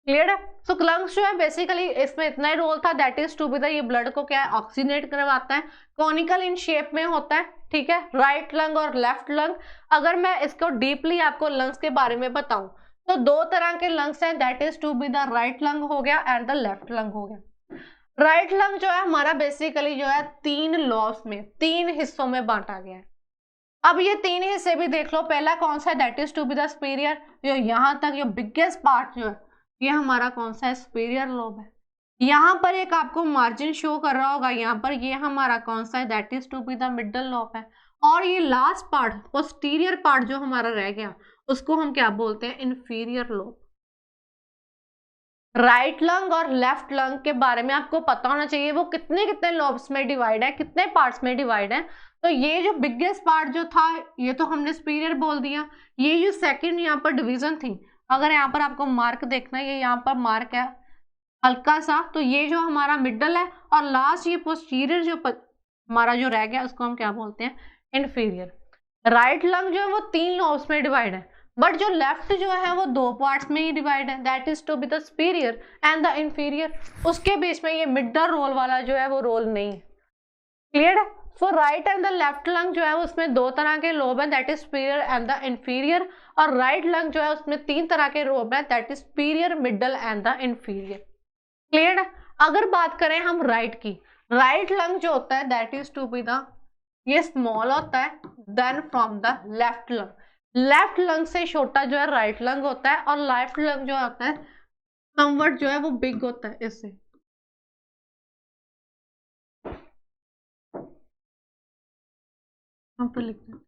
क्लियर है। सो लंग्स जो है बेसिकली इसमें इतना ही रोल था, that is to be the, ये ब्लड को क्या है, ऑक्सीजनेट करवाता है। कॉनिकल इन शेप में होता है, ठीक है, राइट लंग और लेफ्ट लंग। अगर मैं इसको डीपली आपको लंग्स के बारे में बताऊं तो दो तरह के लंग्स हैं, that is to be the right lung हो गया एंड द लेफ्ट लंग हो गया। राइट लंग जो है हमारा बेसिकली जो है 3 लॉब्स में, 3 हिस्सों में बांटा गया है। अब ये 3 हिस्से भी देख लो। पहला कौन सा है, that is to be the superior, जो यहाँ तक जो बिगेस्ट पार्ट जो है ये हमारा कौन सा है, सुपीरियर लोब है। यहाँ पर एक आपको मार्जिन शो कर रहा होगा, यहाँ पर ये हमारा कौन सा है, that is to be the middle lobe है। और ये लास्ट पार्ट, पोस्टीरियर पार्ट जो हमारा रह गया, उसको हम क्या बोलते हैं, इंफीरियर लोब। राइट लंग और लेफ्ट लंग के बारे में आपको पता होना चाहिए, वो कितने कितने लोब्स में डिवाइड है, कितने पार्ट्स में डिवाइड है। तो ये जो बिगेस्ट पार्ट जो था ये तो हमने सुपीरियर बोल दिया। ये जो सेकंड यहाँ पर डिवीजन थी, अगर यहाँ पर आपको मार्क देखना है, ये यहाँ पर मार्क है हल्का सा, तो ये जो हमारा मिडल है, और लास्ट ये पोस्टीरियर जो हमारा जो रह गया उसको हम क्या बोलते हैं, इंफीरियर। राइट लंग जो है वो 3 लोब्स में डिवाइड है, बट जो लेफ्ट जो है वो 2 पार्ट्स में ही डिवाइड है, that is to be the superior and the inferior. उसके बीच में ये मिडल रोल वाला जो है वो रोल नहीं है। क्लियर है। So right and the left lung जो है उसमें 2 तरह के लोब है, that is superior and the inferior. और राइट लंग जो है उसमें 3 तरह के लोब है, that is superior, middle and the inferior. Clear है। अगर बात करें हम राइट की, राइट लंग जो होता है that is to be the, ये स्मॉल होता है then from the left lung. Left lung से छोटा जो है राइट लंग होता है, और लेफ्ट लंग जो होता है समवट जो है वो बिग होता है इससे। हम तो लिखते हैं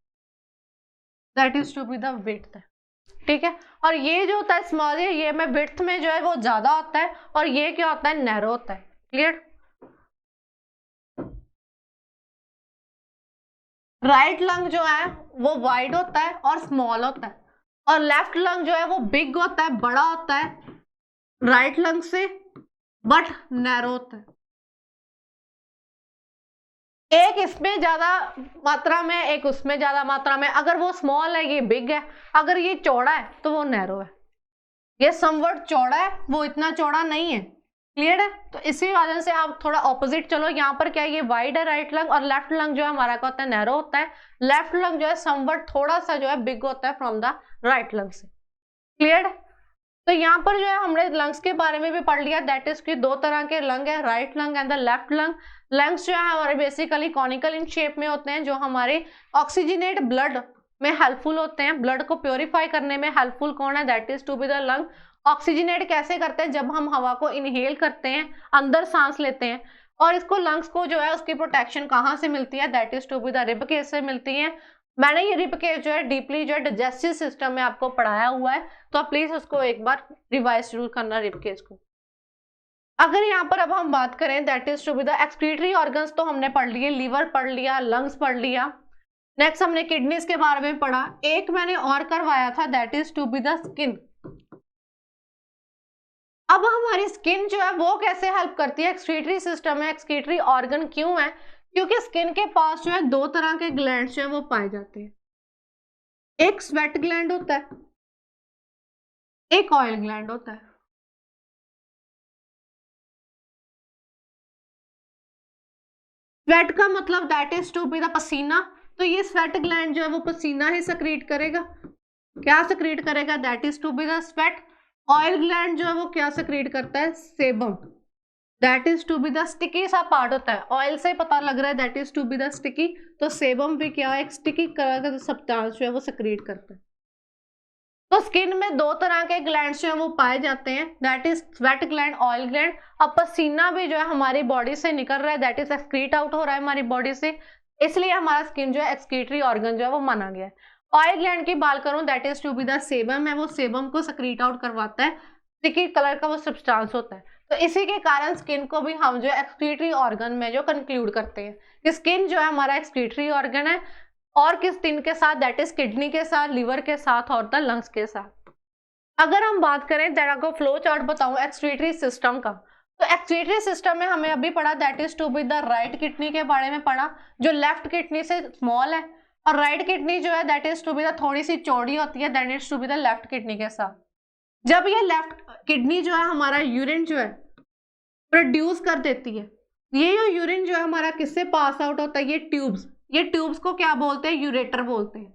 that is to be the width, ठीक है। और ये जो होता है स्मॉल, ये में विड्थ में जो है वो ज्यादा होता है, और ये क्या होता है, नैरो होता है। क्लियर। राइट लंग जो है वो वाइड होता है और स्मॉल होता है, और लेफ्ट लंग जो है वो बिग होता है, बड़ा होता है राइट लंग से, बट नैरो होता है। एक इसमें ज्यादा मात्रा में, एक उसमें ज्यादा मात्रा में। अगर वो स्मॉल है ये बिग है, अगर ये चौड़ा है तो वो नैरो है। ये समवट चौड़ा है, वो इतना चौड़ा नहीं है। क्लियर है? तो इसी वजह से आप थोड़ा ऑपोजिट चलो, यहाँ पर क्या है, ये वाइड है राइट लंग, और लेफ्ट लंग जो है हमारा क्या होता है, नैरो होता है। लेफ्ट लंग जो है समवट थोड़ा सा जो है बिग होता है फ्रॉम द राइट लंग से। क्लियर है? तो यहाँ पर जो है हमने लंग्स के बारे में भी पढ़ लिया, दैट इज कि दो तरह के लंग है, right lung and the left lung. Lungs जो है हमारे बेसिकली कॉनिकल इन शेप में होते हैं, जो हमारे ऑक्सीजनेट ब्लड में हेल्पफुल होते हैं। ब्लड को प्योरीफाई करने में हेल्पफुल कौन है, that is to be the lung. Oxygenate कैसे करते हैं, जब हम हवा को इनहेल करते हैं, अंदर सांस लेते हैं, और इसको लंग्स को जो है उसकी प्रोटेक्शन कहाँ से मिलती है, that is to be the rib case से मिलती है। मैंने ये रिब केस जो है डीपली जो है डाइजेस्टिव सिस्टम में आपको पढ़ाया हुआ है, तो आप प्लीज उसको एक बार रिवाइज जरूर करना रिब केस को। अगर यहाँ पर अब हम बात करें that is to be the excretory organs, तो हमने पढ़ लिए, लीवर पढ़ लिया, लंग्स पढ़ लिया। नेक्स्ट हमने किडनीज के बारे में पढ़ा। एक मैंने और करवाया था that is to be the skin. अब हमारी स्किन जो है वो कैसे हेल्प करती है, एक्सक्रीटरी सिस्टम में एक्सक्रीटरी ऑर्गन क्यों है, क्योंकि स्किन के पास जो है दो तरह के ग्लैंड्स जो है वो पाए जाते हैं। एक स्वेट ग्लैंड होता है, एक ऑयल ग्लैंड होता है। स्वेट का मतलब that is to be the पसीना, तो ये स्वेट ग्लैंड जो है वो पसीना ही सक्रीट करेगा। क्या सक्रीट करेगा, that is to be the sweat. Oil gland जो है वो क्या सक्रीट करता है, sebum, that is to be the sticky सा पार्ट होता है। ऑयल से पता लग रहा है that is to be the sticky, तो सेबम भी क्या है, एक स्टिकी कलर का सब्सटेंस जो है वो सक्रीट करता है। तो स्किन में दो तरह के ग्लैंड्स जो है वो पाए जाते हैं, that is sweat gland, oil gland. अब पसीना भी जो है हमारी बॉडी से निकल रहा है, दैट इज एक्सक्रीट आउट हो रहा है हमारी बॉडी से, इसलिए हमारा स्किन जो है एक्सक्रीटरी ऑर्गन जो है वो माना गया है। ऑयल ग्लैंड की बात करूं that is to be the sebum है, वो सेबम को सक्रीट आउट करवाता है, स्टिकी कलर का वो सब्सटेंस होता है। तो इसी के कारण स्किन को भी हम जो एक्सक्रीटरी ऑर्गन में जो कंक्लूड करते हैं कि स्किन जो है हमारा एक्सक्रीटरी ऑर्गन है, और किस दिन के साथ, दैट इज किडनी के साथ, लिवर के साथ और द लंग्स के साथ। अगर हम बात करें दैट आपको फ्लो चार्ट बताऊं एक्सक्रीटरी सिस्टम का, तो एक्सक्रीटरी सिस्टम में हमें अभी पढ़ा that is to be the right kidney के बारे में पढ़ा, जो लेफ्ट किडनी से स्मॉल है, और राइट किडनी जो है that is to be the थोड़ी सी चौड़ी होती है, that is to be the left kidney के साथ। जब ये लेफ्ट किडनी जो है हमारा यूरिन जो है प्रोड्यूस कर देती है, ये जो यूरिन जो है हमारा किससे पास आउट होता है, ये ट्यूब्स को क्या बोलते हैं, यूरेटर बोलते हैं।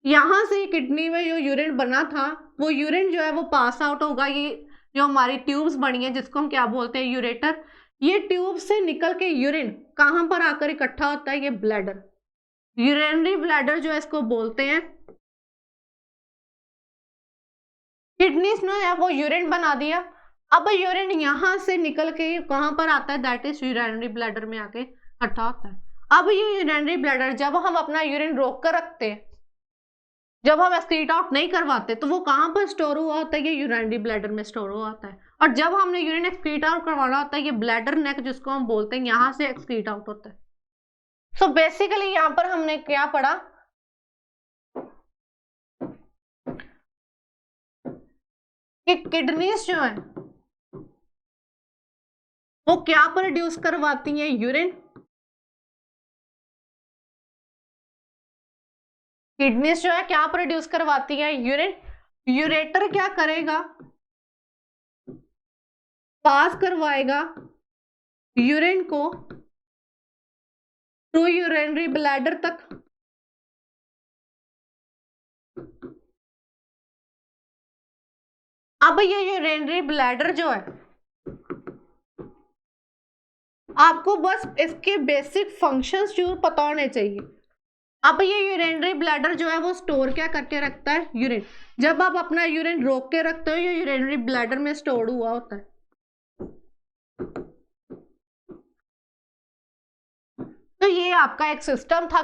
यहां से किडनी में जो यूरिन बना था वो यूरिन जो है वो पास आउट होगा, ये जो हमारी ट्यूब्स बनी है जिसको हम क्या बोलते हैं, यूरेटर। ये ट्यूब से निकल के यूरिन कहां पर आकर इकट्ठा होता है, ये ब्लैडर, यूरिनरी ब्लैडर जो है इसको बोलते हैं। किडनीज ने वो यूरिन बना दिया, अब यूरिन यहां से निकल के कहां पर आता है, दैट इज यूरिनरी ब्लैडर में आके इकट्ठा होता है। अब ये यूरिनरी ब्लैडर जब हम अपना यूरिन रोक कर रखते हैं, जब हम एक्सक्रीट आउट नहीं करवाते, तो वो कहां पर स्टोर हुआ होता है, ये यूरिनरी ब्लैडर में स्टोर हुआ होता है। और जब हमने यूरिन एक्सक्रीट आउट करवाना होता है, ये ब्लैडर नेक जिसको हम बोलते हैं, यहां से एक्सक्रीट आउट होता है। सो बेसिकली यहां पर हमने क्या पढ़ा कि किडनीज जो है वो क्या प्रोड्यूस करवाती हैं, यूरिन। किडनीज जो है क्या प्रोड्यूस करवाती है, यूरिन। यूरेटर क्या करेगा, पास करवाएगा यूरिन को थ्रू यूरिनरी ब्लैडर तक। अब ये यूरिनरी ब्लैडर जो है, आपको बस इसके बेसिक फंक्शंस जरूर पता होने चाहिए। अब ये यूरिनरी ब्लैडर जो है वो स्टोर क्या करके रखता है, यूरिन। जब आप अपना यूरिन रोक के रखते हो, ये यूरिनरी ब्लैडर में स्टोर हुआ होता है। तो ये आपका एक सिस्टम था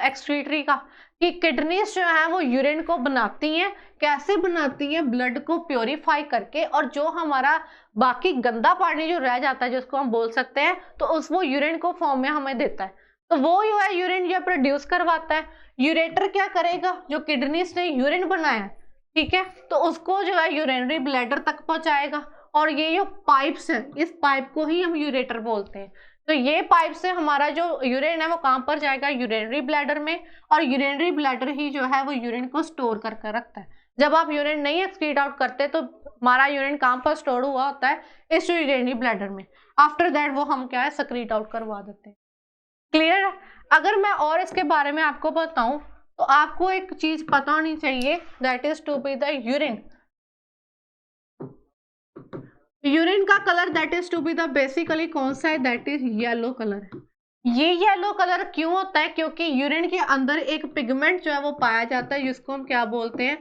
एक्सक्रीटरी का, कि किडनीज जो है वो यूरिन को बनाती हैं। कैसे बनाती हैं, ब्लड को प्योरीफाई करके, और जो हमारा बाकी गंदा पानी जो रह जाता है जिसको हम बोल सकते हैं, तो उस वो यूरिन को फॉर्म में हमें देता है। तो वो जो है यूरिन जो प्रोड्यूस करवाता है। यूरेटर क्या करेगा, जो किडनीज ने यूरिन बनाया, ठीक है, तो उसको जो है यूरिनरी ब्लैडर तक पहुंचाएगा। और ये जो पाइप्स है, इस पाइप को ही हम यूरेटर बोलते हैं। तो ये पाइप से हमारा जो यूरिन है वो कहां पर जाएगा, यूरिनरी ब्लैडर में, और यूरिनरी ब्लैडर ही जो है वो यूरिन को स्टोर करके रखता है। जब आप यूरिन नहीं एक्सक्रीट आउट करते तो हमारा यूरिन कहाँ पर स्टोर हुआ होता है, इस यूरिनरी ब्लैडर में। आफ्टर दैट वो हम क्या है सक्रीट आउट करवा देते हैं। क्लियर है? अगर मैं और इसके बारे में आपको बताऊं तो आपको एक चीज पता होनी चाहिए, that is to be the urine. Urine का colour that is to be the basically कौन सा है, दैट इज येलो कलर है। ये येलो कलर क्यों होता है, क्योंकि यूरिन के अंदर एक पिगमेंट जो है वो पाया जाता है जिसको हम क्या बोलते हैं,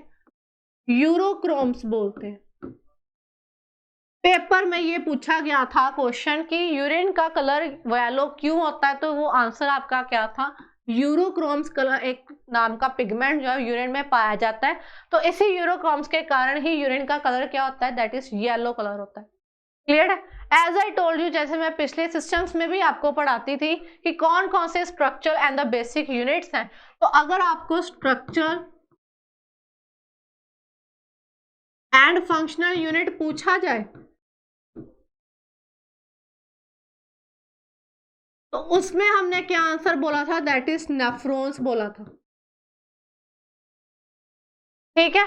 यूरोक्रोम्स बोलते हैं। पेपर में ये पूछा गया था क्वेश्चन कि यूरिन का कलर येलो क्यों होता है, तो वो आंसर आपका क्या था, यूरोक्रोम्स कलर एक नाम का पिगमेंट जो है यूरिन में पाया जाता है। तो इसी यूरोक्रोम्स के कारण ही यूरिन का कलर क्या होता है, दैट इज येलो कलर होता है। क्लियर है? एज आई टोल्ड यू, जैसे मैं पिछले सिस्टम्स में भी आपको पढ़ाती थी कि कौन कौन से structure and the basic units हैं। तो अगर आपको स्ट्रक्चर एंड फंक्शनल यूनिट पूछा जाए तो उसमें हमने क्या आंसर बोला था, दैट इज नेफ्रॉन्स बोला था। ठीक है,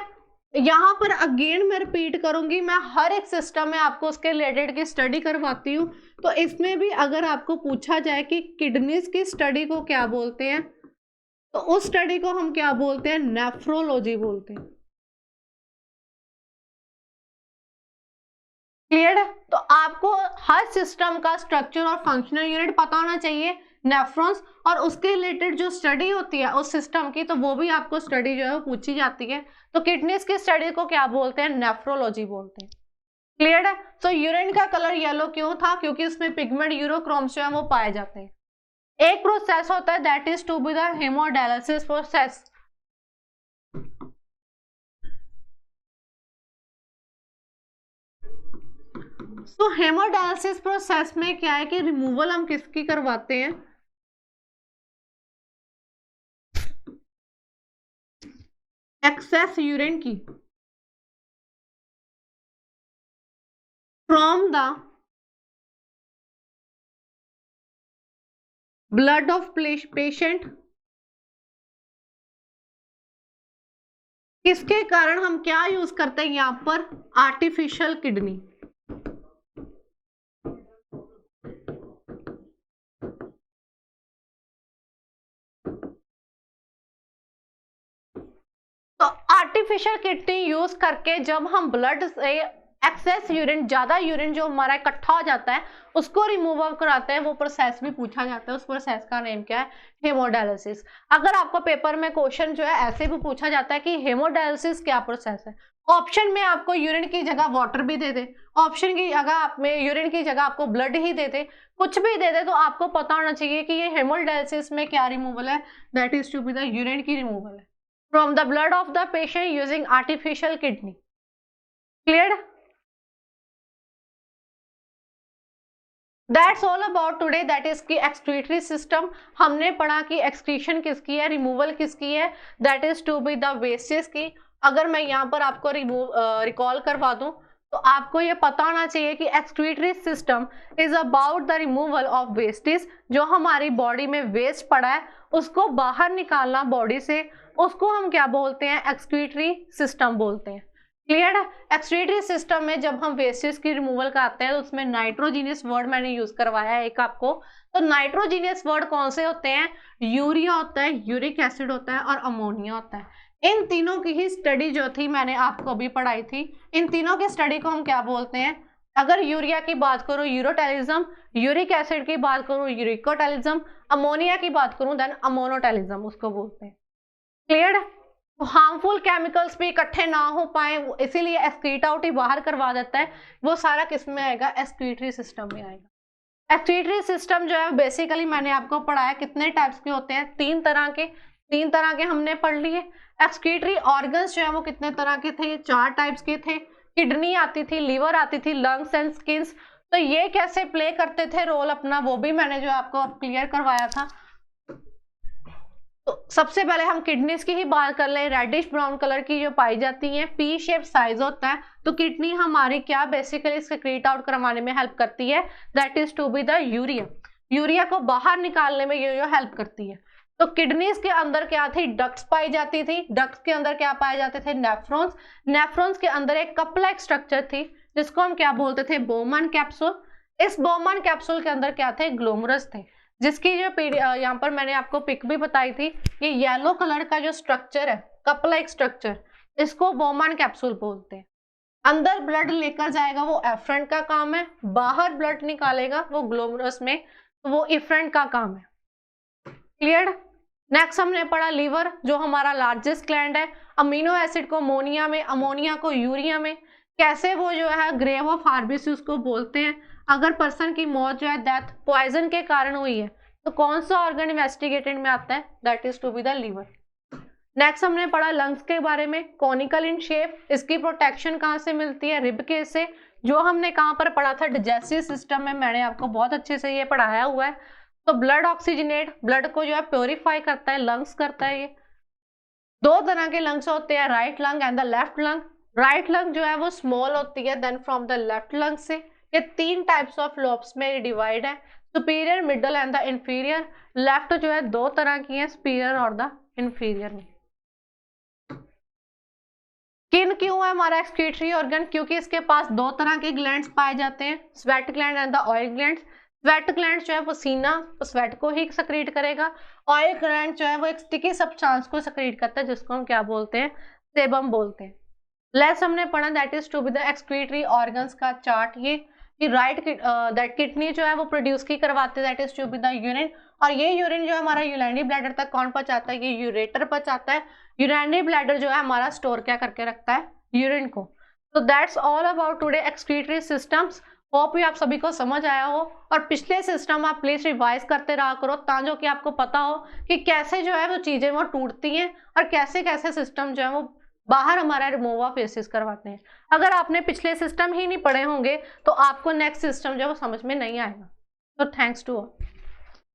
यहां पर अगेन मैं रिपीट करूंगी, मैं हर एक सिस्टम में आपको उसके रिलेटेड की स्टडी करवाती हूँ। तो इसमें भी अगर आपको पूछा जाए कि किडनीज की स्टडी को क्या बोलते हैं, तो उस स्टडी को हम क्या बोलते हैं, नेफ्रोलॉजी बोलते हैं। क्लियर है? तो आपको हर सिस्टम का स्ट्रक्चर और फंक्शनल यूनिट पता होना चाहिए, नेफ्रॉन्स, और उसके रिलेटेड जो स्टडी होती है उस सिस्टम की, तो वो भी आपको स्टडी जो है वो पूछी जाती है। तो किडनीज की स्टडी को क्या बोलते हैं, नेफ्रोलॉजी बोलते हैं। क्लियर है? तो यूरिन का कलर येलो क्यों था, क्योंकि उसमें पिगमेंट यूरोक्रोम्स जो है वो पाए जाते हैं। एक प्रोसेस होता है that is to be the hemodialysis process. तो हेमोडायलिसिस प्रोसेस में क्या है कि रिमूवल हम किसकी करवाते हैं, एक्सेस यूरिन की from the blood of patient. किसके कारण हम क्या यूज करते हैं यहां पर, आर्टिफिशियल किडनी। तो आर्टिफिशियल किडनी यूज करके जब हम ब्लड से एक्सेस यूरिन, ज्यादा यूरिन जो हमारा इकट्ठा हो जाता है उसको रिमूव कराते हैं, वो प्रोसेस भी पूछा जाता है। उस प्रोसेस का नेम क्या है, हेमोडायलिसिस। अगर आपको पेपर में क्वेश्चन जो है ऐसे भी पूछा जाता है कि हेमोडायलिसिस क्या प्रोसेस है, ऑप्शन में आपको यूरिन की जगह वाटर भी दे दे, ऑप्शन की जगह आप में यूरिन की जगह आपको ब्लड ही दे दे, कुछ भी दे दे, तो आपको पता होना चाहिए कि ये हेमोडायलिसिस में क्या रिमूवल है, that is to be the urine की रिमूवल है from the blood of the patient using artificial kidney. Cleared? That's all about today. That is कि excretory system हमने पढ़ा कि excretion किसकी है, removal किसकी है, that is to be the wastes की। अगर मैं यहाँ पर आपको रिकॉल करवा दूं तो आपको ये पता होना चाहिए कि excretory system is about the removal of wastes। जो हमारी बॉडी में वेस्ट पड़ा है उसको बाहर निकालना बॉडी से, उसको हम क्या बोलते हैं, एक्सक्रीटरी सिस्टम बोलते हैं। क्लियर है? एक्सक्रीटरी सिस्टम में जब हम वेस्टेज की रिमूवल करते हैं तो उसमें नाइट्रोजीनियस वर्ड मैंने यूज करवाया है एक आपको। तो नाइट्रोजीनियस वर्ड कौन से होते हैं, यूरिया होता है, यूरिक एसिड होता है और अमोनिया होता है। इन तीनों की ही स्टडी जो थी मैंने आपको अभी पढ़ाई थी। इन तीनों की स्टडी को हम क्या बोलते हैं, अगर यूरिया की बात करूं यूरोटेलिज्म, यूरिक एसिड की बात करूं यूरिकोटेलिज्म, अमोनिया की बात करूं देन अमोनोटेलिज्म उसको बोलते हैं। क्लियर? तो हार्मफुल केमिकल्स भी इकट्ठे ना हो पाए इसीलिए एक्सक्रीट आउट ही बाहर करवा देता है। वो सारा किस में आएगा, एक्सक्रीटरी सिस्टम में आएगा। एक्सक्रीटरी सिस्टम जो है बेसिकली मैंने आपको पढ़ाया कितने टाइप्स के होते हैं, तीन तरह के हमने पढ़ लिए। एक्सक्रीटरी ऑर्गन्स जो है वो कितने तरह के थे, चार टाइप्स के थे। किडनी आती थी, लीवर आती थी, लंग्स एंड स्किन्स। तो ये कैसे प्ले करते थे रोल अपना, वो भी मैंने जो आपको क्लियर करवाया था। तो सबसे पहले हम किडनीज की ही बात कर लें। रेडिश ब्राउन कलर की जो पाई जाती हैं, पी शेप साइज होता है। तो किडनी हमारी क्या बेसिकली सेक्रेट आउट करवाने में हेल्प करती है, that is to be the urea. Urea को बाहर निकालने में ये जो हेल्प करती है। तो किडनीज के अंदर क्या थी, डक्ट्स पाई जाती थी, डक्ट्स के अंदर क्या पाए जाते थे, नेफ्रॉन्स, नेफ्रॉन्स के अंदर एक कप लाइक स्ट्रक्चर थी जिसको हम क्या बोलते थे, बोमन कैप्सूल। इस बोमन कैप्सूल के अंदर क्या थे, ग्लोमरस थे, जिसकी जो यहाँ पर मैंने आपको पिक भी बताई थी, ये येलो कलर का जो स्ट्रक्चर है, कप लाइक स्ट्रक्चर, इसको बोमन कैप्सूल बोलते हैं। अंदर ब्लड लेकर जाएगा वो एफरेंट का काम है, बाहर ब्लड निकालेगा वो ग्लोमरस में, तो वो इफरेंट का काम है। क्लियर। नेक्स्ट हमने पढ़ा लीवर, जो हमारा लार्जेस्ट ग्लैंड है, अमीनो एसिड को अमोनिया में, अमोनिया को यूरिया में, कैसे वो जो है ग्रेव ऑफ हार्बिस उसको बोलते हैं। अगर पर्सन की मौत जो है डेथ पॉइजन के कारण हुई है तो कौन सा ऑर्गन इन्वेस्टिगेटेड में आता है, that is to be the liver. Next हमने पढ़ा लंग्स के बारे में, कॉनिकल इन शेप, इसकी प्रोटेक्शन कहाँ से मिलती है, रिब केस से, जो हमने कहाँ पर पढ़ा था, डाइजेस्टिव सिस्टम में, मैंने आपको बहुत अच्छे से ये पढ़ाया हुआ है। तो ब्लड ऑक्सीजनेट, ब्लड को जो है प्योरीफाई करता है, लंग्स करता है। ये दो तरह के लंग्स होते हैं, right lung and the left lung. Right lung जो है वो स्मॉल होती है then from the left lung से। ये 3 टाइप्स ऑफ लोब्स में डिवाइड है, superior, middle and the inferior. Left जो है 2 तरह की है, सुपीरियर और द इंफीरियर में। स्किन क्यों है हमारा एक्सक्रीटरी ऑर्गन, क्योंकि इसके पास 2 तरह के ग्लैंड्स पाए जाते हैं, sweat gland and the oil gland. Sweat gland जो है वो सीना स्वेट को ही सक्रीट करेगा, ऑयल ग्लैंड जो है वो एक स्टिकी सब्सटेंस को सक्रीट करता है जिसको हम क्या बोलते हैं, सेबम बोलते हैं। लेस हमने पढ़ा that is to be the excretory organs का चार्ट, ये कि राइट दैट किडनी जो है वो प्रोड्यूस की करवाते हैं, that is to be the urine, और ये यूरिन जो है हमारा यूरिनरी ब्लैडर तक कौन पहुंचाता है, ये यूरेटर पहुंचाता है। यूरिनरी ब्लैडर जो है हमारा स्टोर क्या करके रखता है, यूरिन को। तो that's all about today excretory systems. Hope ये आप सभी को समझ आया हो, और पिछले सिस्टम आप प्लीज रिवाइज करते रहा करो ताकि कि आपको पता हो कि कैसे जो है वो चीजें वो टूटती हैं और कैसे कैसे सिस्टम जो है वो बाहर हमारा रिमूव ऑफ फेसेस करवाते हैं। अगर आपने पिछले सिस्टम ही नहीं पढ़े होंगे तो आपको नेक्स्ट सिस्टम जो है वो समझ में नहीं आएगा। तो थैंक्स टू ऑल।